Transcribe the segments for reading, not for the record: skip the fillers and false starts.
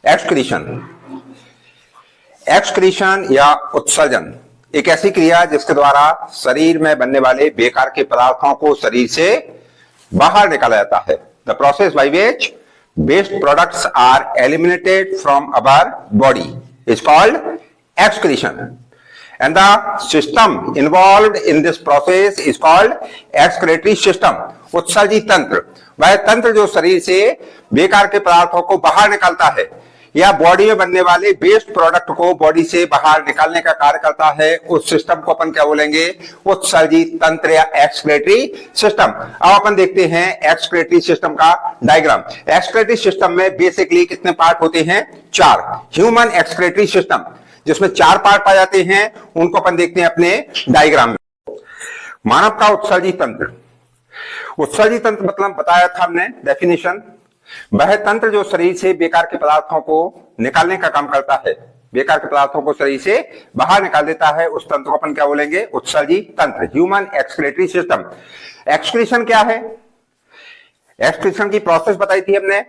Excretion. Excretion या उत्सर्जन एक ऐसी क्रिया जिसके द्वारा शरीर में बनने वाले बेकार के पदार्थों को शरीर से बाहर निकाला जाता है। The process by which waste products are eliminated from our body is called excretion, and the system involved in this process is called excretory system। उत्सर्जी तंत्र वह तंत्र जो शरीर से बेकार के पदार्थों को बाहर निकालता है या बॉडी में बनने वाले वेस्ट प्रोडक्ट को बॉडी से बाहर निकालने का कार्य करता है। उस सिस्टम को अपन क्या बोलेंगे? उत्सर्जी तंत्र या एक्सक्रेटरी सिस्टम। अब अपन देखते हैं एक्सक्रेटरी सिस्टम का डायग्राम। एक्सक्रेटरी सिस्टम में बेसिकली कितने पार्ट होते हैं? 4। ह्यूमन एक्सक्रेटरी सिस्टम जिसमें 4 पार्ट पाए जाते हैं, उनको अपन देखते हैं अपने डायग्राम में। मानव का उत्सर्जी तंत्र। उत्सर्जी तंत्र मतलब बताया था हमने डेफिनेशन, वह तंत्र जो शरीर से बेकार के पदार्थों को निकालने का काम करता है, बेकार के पदार्थों को शरीर से बाहर निकाल देता है, उस तंत्र को अपन क्या बोलेंगे? उत्सर्जी तंत्र, ह्यूमन एक्सक्रेटरी सिस्टम। एक्सक्रीशन क्या है? एक्सक्रीशन की प्रोसेस बताई थी हमने।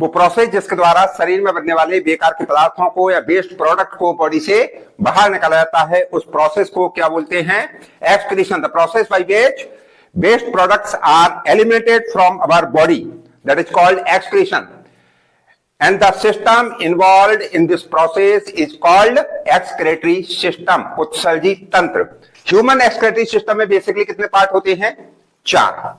वो प्रोसेस जिसके द्वारा शरीर में बनने वाले बेकार के पदार्थों को या वेस्ट प्रोडक्ट को बॉडी से बाहर निकाला जाता है, उस प्रोसेस को क्या बोलते हैं? Excretion. The process by which waste products are eliminated from our body that is called excretion, and the system involved in this process is called excretory system, उत्सर्जी तंत्र। ह्यूमन एक्सक्रेटरी सिस्टम में basically कितने part होते हैं? 4।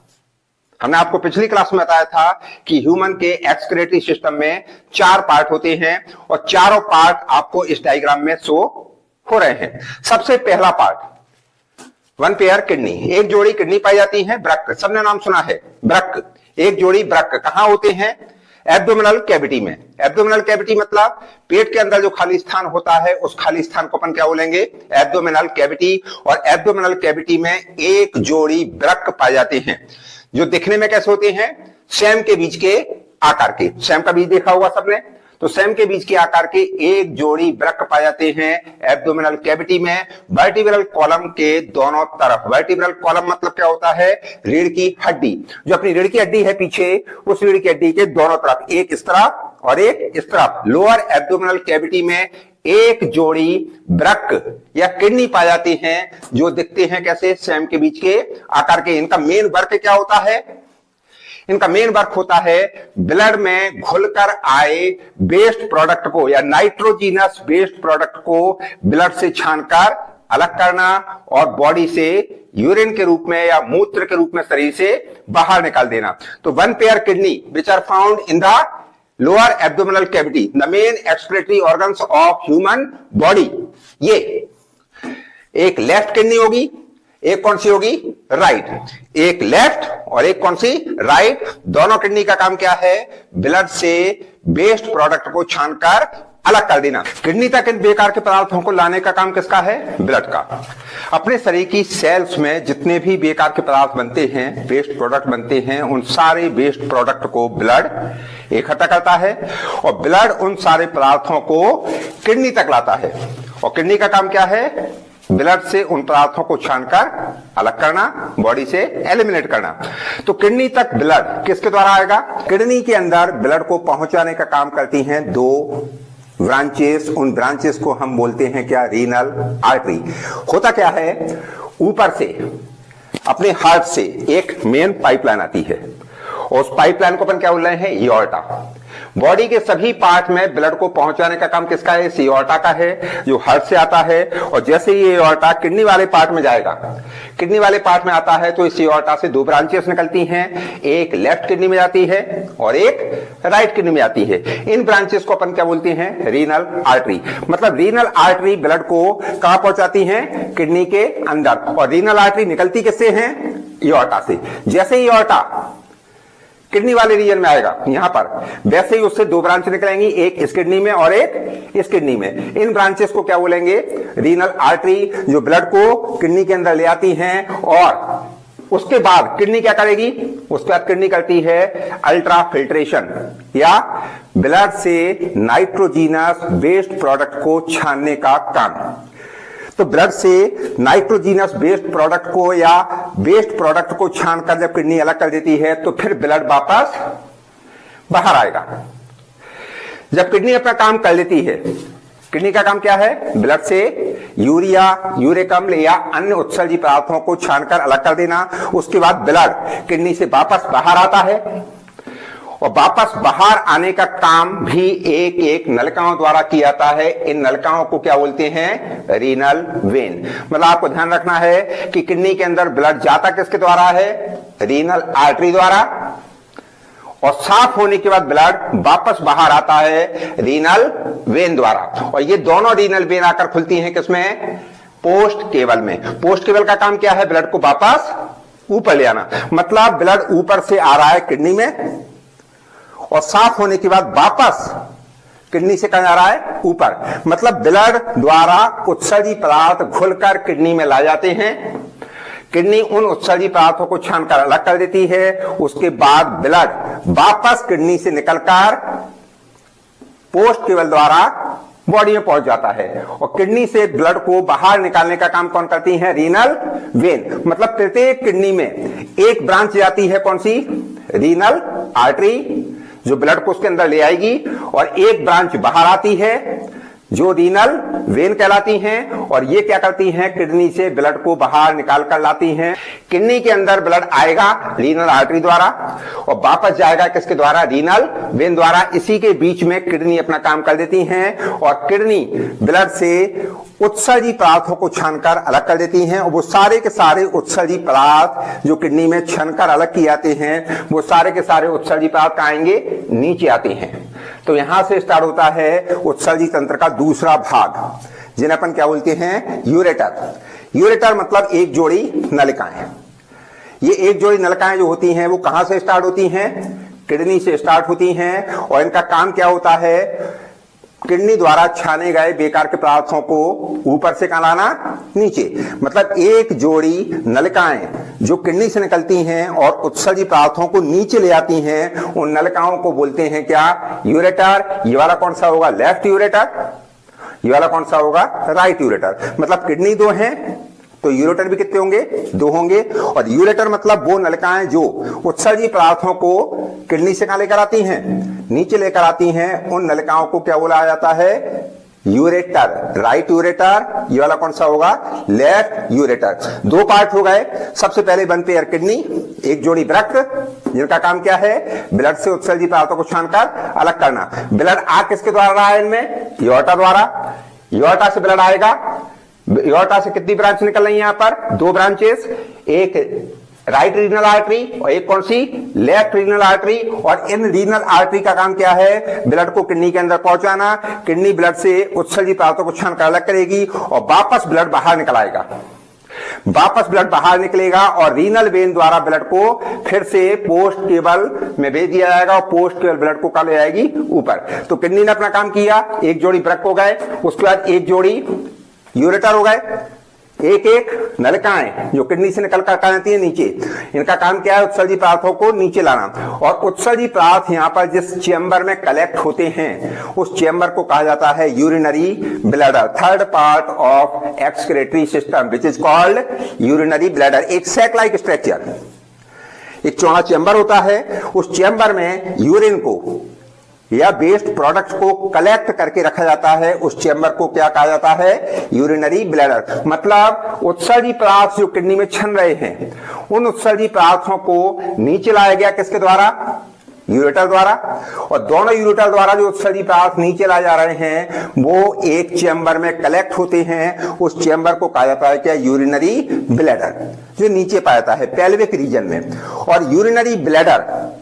हमने आपको पिछली class में बताया था कि ह्यूमन के एक्सक्रेटरी सिस्टम में 4 पार्ट होते हैं और चारों पार्ट आपको इस डायग्राम में शो हो रहे हैं। सबसे पहला पार्ट 1 पेयर किडनी, एक जोड़ी किडनी पाई जाती है। वृक्क, सबने नाम सुना है वृक्क, एक जोड़ी वृक्क कहां होते हैं? एब्डोमिनल कैविटी में। एब्डोमिनल कैविटी मतलब पेट के अंदर जो खाली स्थान होता है, उस खाली स्थान को अपन क्या बोलेंगे? Abdominal cavity. और एब्डोमिनल कैविटी में एक जोड़ी वृक्क पाए जाते हैं जो दिखने में कैसे होते हैं? सेम के बीज के आकार के। सेम का बीज देखा होगा सबने, तो सेम के बीज के आकार के एक जोड़ी वृक्क पाए जाते हैं एब्डोमिनल कैविटी में, वर्टिब्रल कॉलम के दोनों तरफ। वर्टिब्रल कॉलम मतलब क्या होता है? रीढ़ की हड्डी। जो अपनी रीढ़ की हड्डी है पीछे, उस रीढ़ की हड्डी के दोनों तरफ, एक इस तरफ और एक इस तरफ, लोअर एब्डोमिनल कैविटी में एक जोड़ी वृक्क या किडनी पाए जाती हैं जो दिखते हैं कैसे? सेम के बीच के आकार के। इनका मेन वर्क क्या होता है? इनका मेन वर्क होता है ब्लड में घुलकर आए वेस्ट प्रोडक्ट को या नाइट्रोजीनस वेस्ट प्रोडक्ट को ब्लड से छानकर अलग करना और बॉडी से यूरिन के रूप में या मूत्र के रूप में शरीर से बाहर निकाल देना। तो 1 pair kidney which are found in the lower abdominal cavity, the main excretory organs of human body. ये एक लेफ्ट किडनी होगी, एक कौन सी होगी? राइट। एक लेफ्ट और एक कौन सी? राइट। दोनों किडनी का काम क्या है? ब्लड से वेस्ट प्रोडक्ट को छानकर अलग कर देना। किडनी तक इन बेकार के पदार्थों को लाने का काम किसका है? ब्लड का। अपने शरीर की सेल्स में जितने भी बेकार के पदार्थ बनते हैं, वेस्ट प्रोडक्ट बनते हैं, उन सारे वेस्ट प्रोडक्ट को ब्लड इकट्ठा करता है और ब्लड उन सारे पदार्थों को किडनी तक लाता है। और किडनी का काम क्या है? ब्लड से उन पदार्थों को छानकर अलग करना, बॉडी से एलिमिनेट करना। तो किडनी तक ब्लड किसके द्वारा आएगा? किडनी के अंदर ब्लड को पहुंचाने का काम करती हैं 2 ब्रांचेस। उन ब्रांचेस को हम बोलते हैं क्या? Renal artery. होता क्या है? ऊपर से अपने हार्ट से एक मेन पाइपलाइन आती है और उस पाइपलाइन को अपन क्या बोल रहे हैं? एओर्टा। बॉडी के सभी पार्ट में ब्लड को पहुंचाने का काम किसका है? एओर्टा का है, जो हार्ट से आता है। और जैसे ये एओर्टा किडनी वाले पार्ट में जाएगा, किडनी वाले पार्ट में आता है, तो इस एओर्टा से 2 ब्रांचेस निकलती हैं, एक लेफ्ट किडनी में जाती है और एक राइट किडनी में आती है। इन ब्रांचेस को अपन क्या बोलते हैं? Renal artery. मतलब रीनल आर्टरी ब्लड को कहां पहुंचाती है? किडनी के अंदर। और रीनल आर्टरी निकलती किससे है? एओर्टा से। जैसे ही एओर्टा किडनी वाले रीजन में आएगा यहां पर, वैसे ही उससे 2 ब्रांच निकलेंगी, एक इस किडनी में और एक इस किडनी में। इन ब्रांचेस को क्या बोलेंगे? रीनल आर्टरी, जो ब्लड को किडनी के अंदर ले आती हैं। और उसके बाद किडनी क्या करेगी? उसके बाद किडनी करती है अल्ट्रा फिल्ट्रेशन या ब्लड से नाइट्रोजीनस वेस्ट प्रोडक्ट को छानने का काम। तो ब्लड से नाइट्रोजीनस वेस्ट प्रोडक्ट को या वेस्ट प्रोडक्ट को छानकर जब किडनी अलग कर देती है, तो फिर ब्लड वापस बाहर आएगा। जब किडनी अपना काम कर लेती है, किडनी का काम क्या है? ब्लड से यूरिया, यूरिक अम्ल या अन्य उत्सर्जी पदार्थों को छानकर अलग कर देना। उसके बाद ब्लड किडनी से वापस बाहर आता है और वापस बाहर आने का काम भी एक एक नलिकाओं द्वारा किया जाता है। इन नलिकाओं को क्या बोलते हैं? Renal vein. मतलब आपको ध्यान रखना है कि किडनी के अंदर ब्लड जाता किसके द्वारा है? रीनल आर्टरी द्वारा, और साफ होने के बाद ब्लड वापस बाहर आता है रीनल वेन द्वारा। और ये दोनों रीनल वेन आकर खुलती हैं किसमें? पोस्ट केबल में। पोस्ट केबल का काम क्या है? ब्लड को वापस ऊपर ले आना। मतलब ब्लड ऊपर से आ रहा है किडनी में और साफ होने के बाद वापस किडनी से कहां जा रहा है? ऊपर। मतलब ब्लड द्वारा उत्सर्जी पदार्थ घुलकर किडनी में ला जाते हैं। किडनी उन उत्सर्जी पदार्थों को छानकर अलग कर देती है। उसके बाद ब्लड वापस किडनी से निकलकर पोस्ट केबल द्वारा बॉडी में पहुंच जाता है। और किडनी से ब्लड को बाहर निकालने का काम कौन करती है? Renal vein. मतलब प्रत्येक किडनी में एक ब्रांच जाती है, कौन सी? रीनल आर्टरी, जो ब्लड को उसके अंदर ले आएगी, और एक ब्रांच बाहर आती है जो रीनल वेन कहलाती हैं। और ये क्या करती हैं? किडनी से ब्लड को बाहर निकाल कर लाती हैं। किडनी के अंदर ब्लड आएगा रीनल आर्टरी द्वारा और वापस जाएगा किसके द्वारा? रीनल वेन द्वारा। इसी के बीच में किडनी अपना काम कर देती हैं और किडनी ब्लड से उत्सर्जी पदार्थों को छानकर अलग कर देती हैं। और वो सारे के सारे उत्सर्जी पदार्थ जो किडनी में छानकर अलग किए जाते हैं, वो सारे के सारे उत्सर्जी पदार्थ आएंगे नीचे आते हैं। तो यहां से स्टार्ट होता है उत्सर्जी तंत्र का दूसरा भाग, जिन्हें अपन क्या बोलते हैं? यूरेटर। यूरेटर मतलब एक जोड़ी नलिकाएं। ये एक जोड़ी नलिकाएं जो होती हैं वो कहां से स्टार्ट होती हैं? किडनी से स्टार्ट होती हैं। और इनका काम क्या होता है? किडनी द्वारा छाने गए बेकार के पदार्थों को ऊपर से कहां लाना? नीचे। मतलब एक जोड़ी नलिकाएं जो किडनी से निकलती हैं और उत्सर्जी पदार्थों को नीचे ले आती हैं, उन नलिकाओं को बोलते हैं क्या? यूरेटर। ये वाला कौन सा होगा? Left ureter. ये वाला कौन सा होगा? Right ureter. मतलब किडनी दो हैं तो यूरेटर भी कितने होंगे? दो होंगे। और यूरेटर मतलब वो नलिकाएं जो उत्सर्जी पदार्थों को किडनी से कहां लेकर आती हैं? नीचे लेकर आती हैं। उन नलिकाओं को क्या बोला जाता है? यूरेटर। Right ureter. ये वाला कौन सा होगा? Left ureter. दो पार्ट हो गए। सबसे पहले वन पेयर किडनी, एक जोड़ी वृक्क, जिनका काम क्या है? ब्लड से उत्सर्जी पदार्थों को छानकर अलग करना। ब्लड आ किसके द्वारा रहा है इनमें? एओर्टा द्वारा। एओर्टा से ब्लड आएगा। एओर्टा से कितनी ब्रांच निकल रही है? यहां पर दो ब्रांचेस, एक राइट रीनल आर्टरी और एक कौन सी? Left renal artery. और इन रीनल आर्टरी का काम क्या है? ब्लड को किडनी के अंदर पहुंचाना। किडनी ब्लड से उत्सर्जी पदार्थों को छानकर अलग करेगी और वापस ब्लड बाहर निकल आएगा। वापस ब्लड बाहर निकलेगा और रीनल वेन द्वारा ब्लड को फिर से पोस्ट केबल में भेज दिया जाएगा और पोस्ट केबल ब्लड को कहां ले जाएगी? ऊपर। तो किडनी ने अपना काम किया, एक जोड़ी वृक्क हो गए, उसके बाद एक जोड़ी यूरेटर हो गए, एक एक नलिकाएं जो किडनी से निकल कर आती है नीचे। इनका काम क्या है? उत्सर्जी पदार्थों को नीचे लाना। और उत्सर्जी पदार्थ यहां पर जिस चेंबर में कलेक्ट होते हैं उस चेंबर को कहा जाता है urinary bladder. Third part of excretory system which is called urinary bladder. एक सैक लाइक स्ट्रक्चर, एक चौड़ा चेंबर होता है। उस चेंबर में यूरिन को या वेस्ट प्रोडक्ट को कलेक्ट करके रखा जाता है। उस चेंबर को क्या कहा जाता है? Urinary bladder. मतलब उत्सर्जी पदार्थ जो किडनी में छन रहे हैं, उन उत्सर्जी पदार्थों को नीचे लाया गया किसके द्वारा? यूरेटर द्वारा। और दोनों यूरेटर द्वारा जो उत्सर्जी पदार्थ नीचे लाए जा रहे हैं वो एक चेंबर में कलेक्ट होते हैं। उस चेंबर को कहा जाता है क्या? यूरिनरी ब्लैडर, जो नीचे पाया जाता है पेल्विक रीजन में। और यूरिनरी ब्लैडर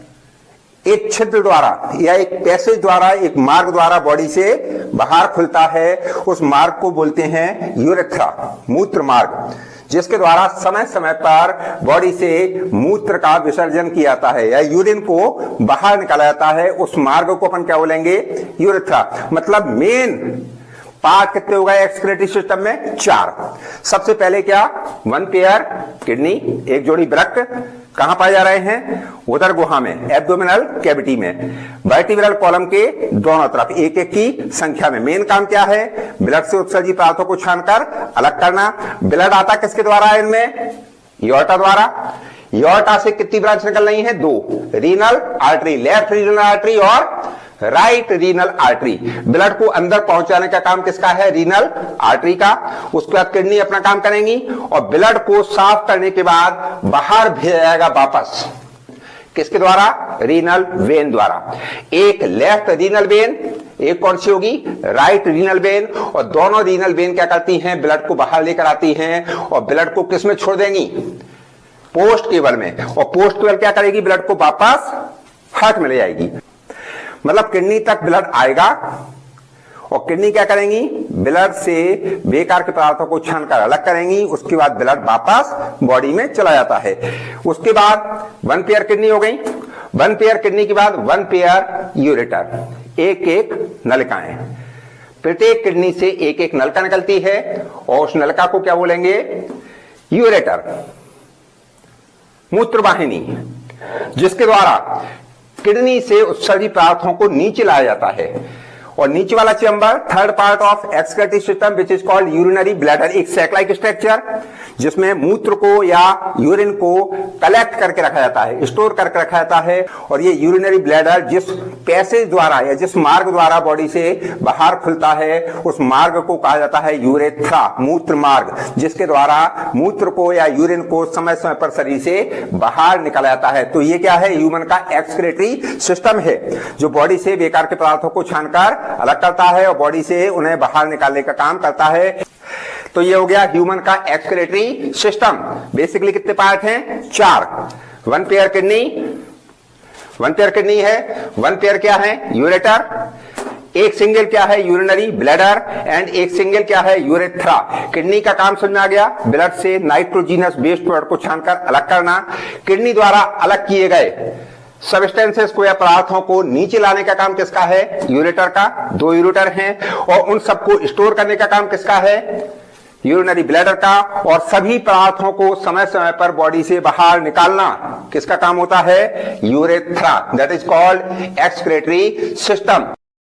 एक छिद्र द्वारा या एक पैसेज द्वारा, एक मार्ग द्वारा बॉडी से बाहर खुलता है। उस मार्ग को बोलते हैं यूरेथ्रा, मूत्र मार्ग, जिसके द्वारा समय समय पर बॉडी से मूत्र का विसर्जन किया जाता है या यूरिन को बाहर निकाला जाता है। उस मार्ग को अपन क्या बोलेंगे? यूरेथ्रा। मतलब मेन पार्ट कितने हो गए एक्सक्रीटरी सिस्टम में? 4। सबसे पहले क्या? वन पेयर किडनी, एक जोड़ी वृक्क, कहां पाए जा रहे हैं? उदर गुहा में, एब्डोमिनल कैविटी में, वर्टिब्रल कॉलम के दोनों तरफ, एक एक की संख्या में। मेन काम क्या है? ब्लड से उत्सर्जी पदार्थों को छानकर अलग करना। ब्लड आता किसके द्वारा है इनमें? एओर्टा द्वारा। एओर्टा से कितनी ब्रांच निकल रही है? 2, renal artery, left renal artery और राइट रीनल आर्टरी। ब्लड को अंदर पहुंचाने का काम किसका है? रीनल आर्टरी का। उसके बाद किडनी अपना काम करेंगी और ब्लड को साफ करने के बाद बाहर भेजा जाएगा वापस, किसके द्वारा? रीनल वेन द्वारा। एक लेफ्ट रीनल वेन, एक कौन सी होगी? Right renal vein. और दोनों रीनल वेन क्या करती हैं? ब्लड को बाहर लेकर आती हैं और ब्लड को किस में छोड़ देंगी? पोस्ट केबल में। और पोस्ट केबल क्या करेगी? ब्लड को वापस हार्ट में ले जाएगी। मतलब किडनी तक ब्लड आएगा और किडनी क्या करेंगी? ब्लड से बेकार के पदार्थों को छानकर अलग करेंगी। उसके बाद ब्लड वापस बॉडी में चला जाता है। उसके बाद वन पेयर किडनी हो गई। वन पेयर किडनी के बाद वन पेयर यूरेटर, एक एक नलिकाएं। प्रत्येक किडनी से एक एक नलका निकलती है और उस नलका को क्या बोलेंगे? यूरेटर, मूत्रवाहिनी, जिसके द्वारा किडनी से उत्सर्जी पदार्थों को नीचे लाया जाता है। और नीचे वाला chamber, third part of excretory system which is called urinary bladder, एक सैक लाइक स्ट्रक्चर जिसमें मूत्र को या यूरिन को कलेक्ट करके रखा जाता है, स्टोर करके रखा जाता है। और ये यूरिनरी ब्लैडर जिस पैसेज द्वारा या जिस मार्ग द्वारा बॉडी से बाहर खुलता है उस मार्ग को कहा जाता है यूरेथ्रा, मूत्र मार्ग, जिसके द्वारा मूत्र को या यूरिन को समय समय पर शरीर से बाहर निकाला जाता है। तो ये क्या है? ह्यूमन का एक्सक्रीटरी सिस्टम है जो बॉडी से बेकार के पदार्थों को छानकर अलग करता है और बॉडी से उन्हें बाहर निकालने का काम करता है। तो ये हो गया ह्यूमन का एक्सक्रीटरी सिस्टम। बेसिकली कितने पार्ट हैं? 4। One pair kidney, one pair kidney है। वन पेयर क्या है? यूरेटर। एक सिंगल क्या है? Urinary bladder. एंड एक सिंगल क्या है? यूरेथ्रा। किडनी का काम समझ में आ गया? ब्लड से नाइट्रोजीनस बेस्ड प्रोडक्ट को छानकर अलग करना। किडनी द्वारा अलग किए गए सबस्टेंसेस को या पदार्थों को नीचे लाने का काम किसका है? यूरेटर का। 2 यूरेटर हैं। और उन सबको स्टोर करने का काम किसका है? यूरिनरी ब्लैडर का। और सभी पदार्थों को समय समय पर बॉडी से बाहर निकालना किसका काम होता है? Urethra. That is called excretory system.